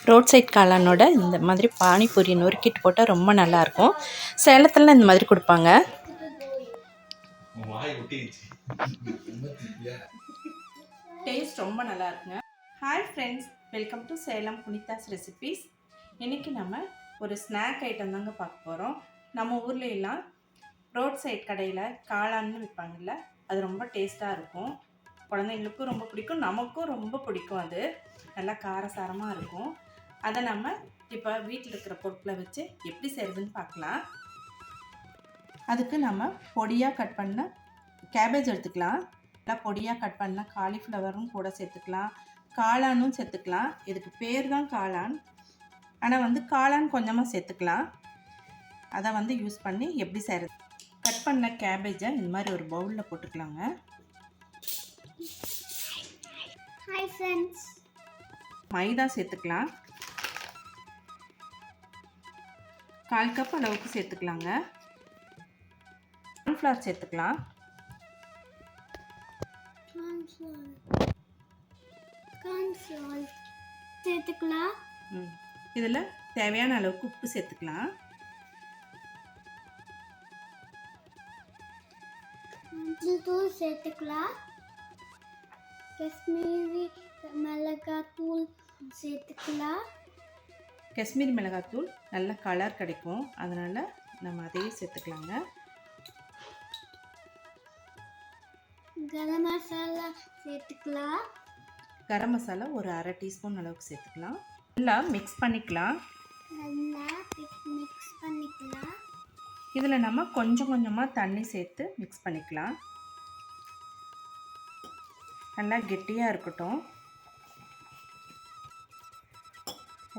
Road side காளானோட இந்த மாதிரி பானிபூரி நொறுக்கிட்டு போட்டால் ரொம்ப நல்லாயிருக்கும். சேலத்தில் இந்த மாதிரி கொடுப்பாங்க. டேஸ்ட் ரொம்ப நல்லா இருக்குங்க. Hi friends, welcome to Salem புனிதாஸ் recipes. இன்றைக்கி நம்ம ஒரு ஸ்நாக் ஐட்டம் தாங்க பார்க்க போகிறோம். நம்ம ஊரில் எல்லாம் ரோட் சைட் கடையில் காளான்னு விற்பாங்கல்ல, அது ரொம்ப டேஸ்ட்டாக இருக்கும். குழந்தைங்களுக்கும் ரொம்ப பிடிக்கும், நமக்கும் ரொம்ப பிடிக்கும். அது நல்லா காரசாரமாக இருக்கும். அதை நம்ம இப்போ வீட்டில் இருக்கிற பொருட்களை வச்சு எப்படி செய்கிறதுன்னு பார்க்கலாம். அதுக்கு நம்ம பொடியாக கட் பண்ண கேபேஜ் எடுத்துக்கலாம். நல்லா பொடியாக கட் பண்ண காலிஃப்ளவரும் கூட சேர்த்துக்கலாம், காளானும் சேர்த்துக்கலாம். இதுக்கு பேர் தான் காளான், ஆனால் காளான் கொஞ்சமாக சேர்த்துக்கலாம். அதை யூஸ் பண்ணி எப்படி செய்கிறது. கட் பண்ண கேபேஜை இந்த மாதிரி ஒரு பவுலில் போட்டுக்கலாங்க. Hi friends. மைதா சேர்த்துக்கலாம், 1/4 கப் அளவுக்கு சேர்த்துக்கலாங்க. கார்ன்ஃப்ளவர் சேர்த்துக்கலாம், சேர்த்துக்கலாம். இதில் தேவையான அளவுக்கு உப்பு சேர்த்துக்கலாம். தூள் சேர்த்துக்கலாம். காஷ்மீரி மிளகாத்தூள் சேர்த்துக்கலாம். காஷ்மீரி மிளகாத்தூள் நல்ல கலர் கிடைக்கும், அதனால் நம்ம அதையே சேர்த்துக்கலாங்க. கரம் மசாலா சேர்த்துக்கலாம். கரம் மசாலா ஒரு 1/2 டீஸ்பூன் அளவுக்கு சேர்த்துக்கலாம். நல்லா மிக்ஸ் பண்ணிக்கலாம். இதில் நம்ம கொஞ்சம் கொஞ்சமாக தண்ணி சேர்த்து மிக்ஸ் பண்ணிக்கலாம். நல்லா கெட்டியாக இருக்கட்டும்.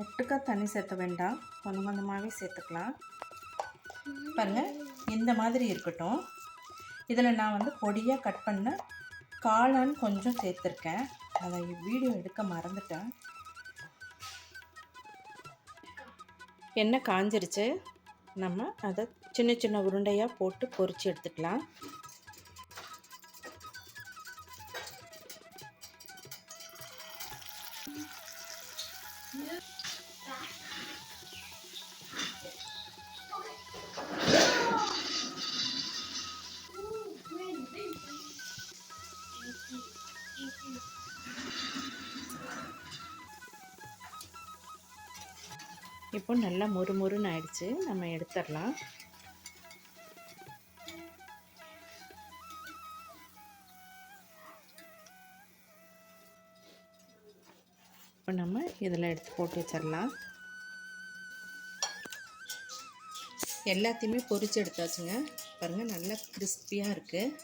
ஒட்டுக்கா தண்ணி சேர்த்த வேண்டாம், கொஞ்சம் கொஞ்சமாகவே சேர்த்துக்கலாம். பாருங்கள், இந்த மாதிரி இருக்கட்டும். இதில் நான் பொடியாக கட் பண்ண காளான் கொஞ்சம் சேர்த்துருக்கேன். அதை வீடியோ எடுக்க மறந்துட்டேன். எண்ணெய் காஞ்சிருச்சு. நம்ம அதை சின்ன சின்ன உருண்டையாக போட்டு பொரித்து எடுத்துக்கலாம். இப்போ நல்லா மொறுமொறுன்னு ஆயிடுச்சு, நம்ம எடுத்துடலாம். இப்போ நம்ம இதில் எடுத்து போட்டு வச்சிடலாம். எல்லாத்தையுமே பொரிச்சு எடுத்தாச்சுங்க. பாருங்கள், நல்லா கிறிஸ்பியாக இருக்குது.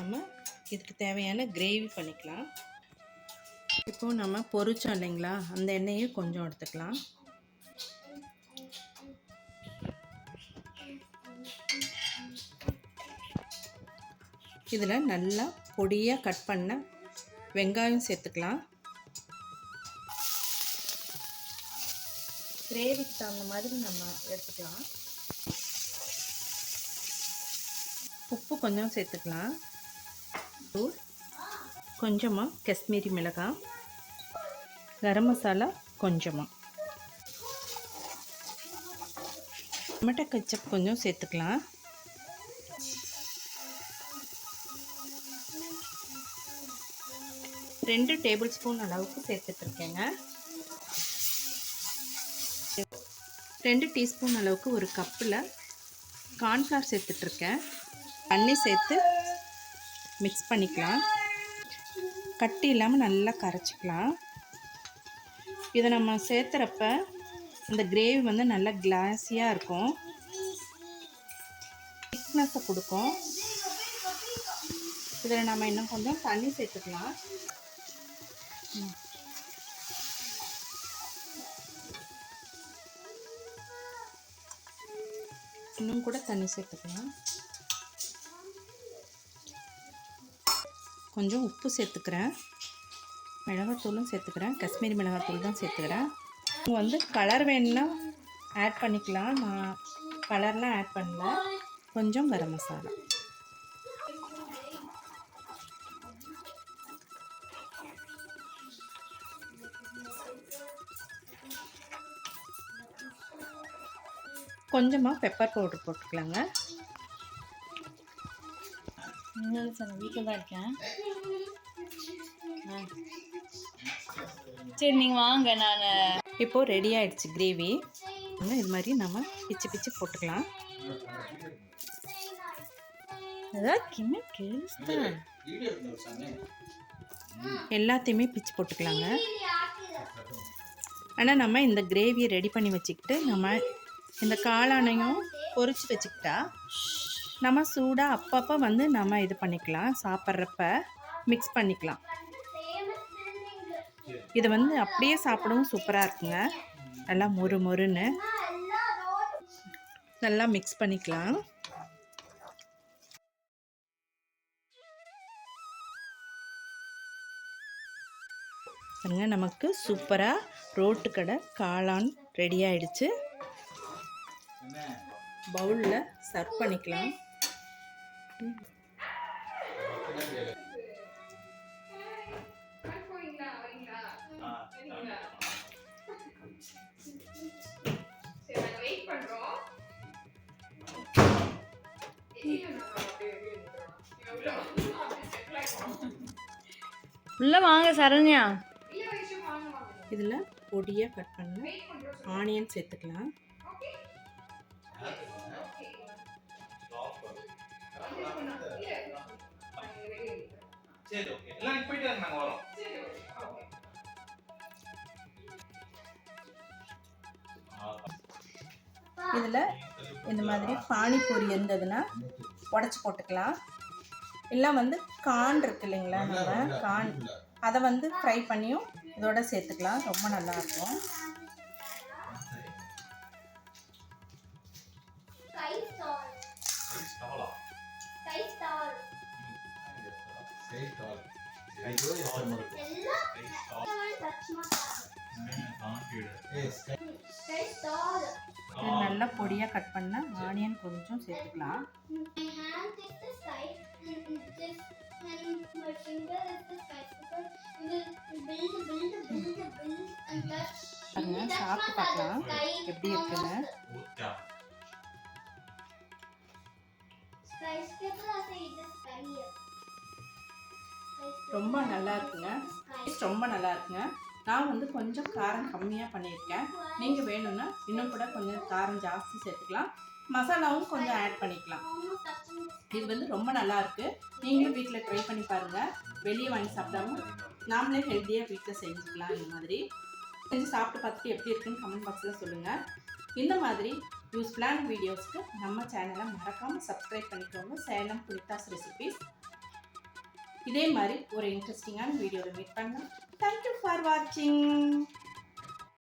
நம்ம இதுக்கு தேவையான கிரேவி பண்ணிக்கலாம். இப்போது நம்ம பொரிச்சோம் இல்லைங்களா, அந்த எண்ணெயை கொஞ்சம் எடுத்துக்கலாம். இதில் நல்லா பொடியாக கட் பண்ண வெங்காயம் சேர்த்துக்கலாம். கிரேவிக்கு தகுந்த மாதிரி நம்ம எடுத்துக்கலாம். உப்பு கொஞ்சம் சேர்த்துக்கலாம். தூள் கொஞ்சமாக, காஷ்மீரி மிளகாய், கரம் மசாலா கொஞ்சமாக, டொமேட்டோ கெச்சப் கொஞ்சம் சேர்த்துக்கலாம். ரெண்டு டேபிள் ஸ்பூன் அளவுக்கு சேர்த்துட்ருக்கேங்க. 2 டீஸ்பூன் அளவுக்கு ஒரு கப்பில் கார்ன்ஃப்ளவர் சேர்த்துட்ருக்கேன். தண்ணி சேர்த்து மிக்ஸ் பண்ணிக்கலாம். கட்டி இல்லாமல் நல்லா கரைச்சிக்கலாம். இதை நம்ம சேர்த்துறப்ப இந்த கிரேவி நல்லா கிளாஸியாக இருக்கும், திக்னஸை கொடுக்கும். இதில் நம்ம இன்னும் கொஞ்சம் தண்ணி சேர்த்துக்கலாம். இன்னும் கூட தண்ணி சேர்த்துக்கலாம். கொஞ்சம் உப்பு சேர்த்துக்கிறேன், மிளகாத்தூளும் சேர்த்துக்கிறேன். காஷ்மீரி மிளகாத்தூள் தான் சேர்த்துக்கிறேன். கலர் வேணும்னா ஆட் பண்ணிக்கலாம், நான் கலர்லாம் ஆட் பண்ணல. கொஞ்சம் கரம் மசாலா, கொஞ்சமாக பெப்பர் பவுடர் போட்டுக்கலாங்க. சார் வீட்டில் தான் இருக்கேன். சரி நீங்கள் வாங்க. நான் இப்போது ரெடி ஆகிடுச்சு கிரேவி. இது மாதிரி நம்ம பிச்சு பிச்சு போட்டுக்கலாம். எல்லாத்தையுமே பிச்சு போட்டுக்கலாங்க. ஆனால் நம்ம இந்த கிரேவியை ரெடி பண்ணி வச்சுக்கிட்டு நம்ம இந்த காளானையும் பொரிச்சு வச்சுக்கிட்டா நம்ம சூடாக அப்பப்போ வந்து நம்ம இது பண்ணிக்கலாம். சாப்பிட்றப்ப மிக்ஸ் பண்ணிக்கலாம். இதை வந்து அப்படியே சாப்பிடவும் சூப்பராக இருக்குங்க. நல்லா மொறு மொறுன்னு நல்லா மிக்ஸ் பண்ணிக்கலாம். பாருங்க, நமக்கு சூப்பராக ரோட்டு கடை காளான் ரெடி ஆயிடுச்சு. பவுலில் சர்வ் பண்ணிக்கலாம். உள்ள வாங்க சரண்யா. இதில் பொடியாக கட் பண்ண ஆனியன் சேர்த்துக்கலாம். இதில் இந்த மாதிரி பானிபூரி இருந்ததுன்னா உடச்சி போட்டுக்கலாம். இல்லை வந்து கார்ன் இருக்கு இல்லைங்களா, நம்ம கார்ன் அதை வந்து ஃப்ரை பண்ணியும் இதோட சேர்த்துக்கலாம். ரொம்ப நல்லாயிருக்கும். நல்லா பொடியாக கட் பண்ண ஆனியன் கொஞ்சம் சேர்த்துக்கலாம். சாப்பிட்டு பார்க்கலாம் எப்படி இருக்குன்னு. ரொம்ப நல்லா இருக்குங்க. ரொம்ப நல்லா இருக்குங்க. நான் வந்து கொஞ்சம் காரம் கம்மியாக பண்ணியிருக்கேன். நீங்கள் வேணும்னா இன்னும் கூட கொஞ்சம் காரம் ஜாஸ்தி சேர்த்துக்கலாம். மசாலாவும் கொஞ்சம் ஆட் பண்ணிக்கலாம். இது வந்து ரொம்ப நல்லாயிருக்கு. நீங்களும் வீட்டில் ட்ரை பண்ணி பாருங்கள். வெளியே வாங்கி சாப்பிடாம நாமளே ஹெல்த்தியாக வீட்டில் செஞ்சுக்கலாம். இந்த மாதிரி செஞ்சு சாப்பிட்டு பார்த்துட்டு எப்படி இருக்குன்னு கமெண்ட் பாக்ஸில் சொல்லுங்கள். இந்த மாதிரி யூஸ்ஃபுல்லான வீடியோஸ்க்கு நம்ம சேனலை மறக்காமல் சப்ஸ்கிரைப் பண்ணிக்கோங்க. சேலம் புனிதாஸ் ரெசிபீஸ். இதே மாதிரி ஒரு இன்ட்ரெஸ்டிங்கான வீடியோவில் மீட் பண்ணலாம். தேங்க்யூ ஃபார் வாட்சிங்.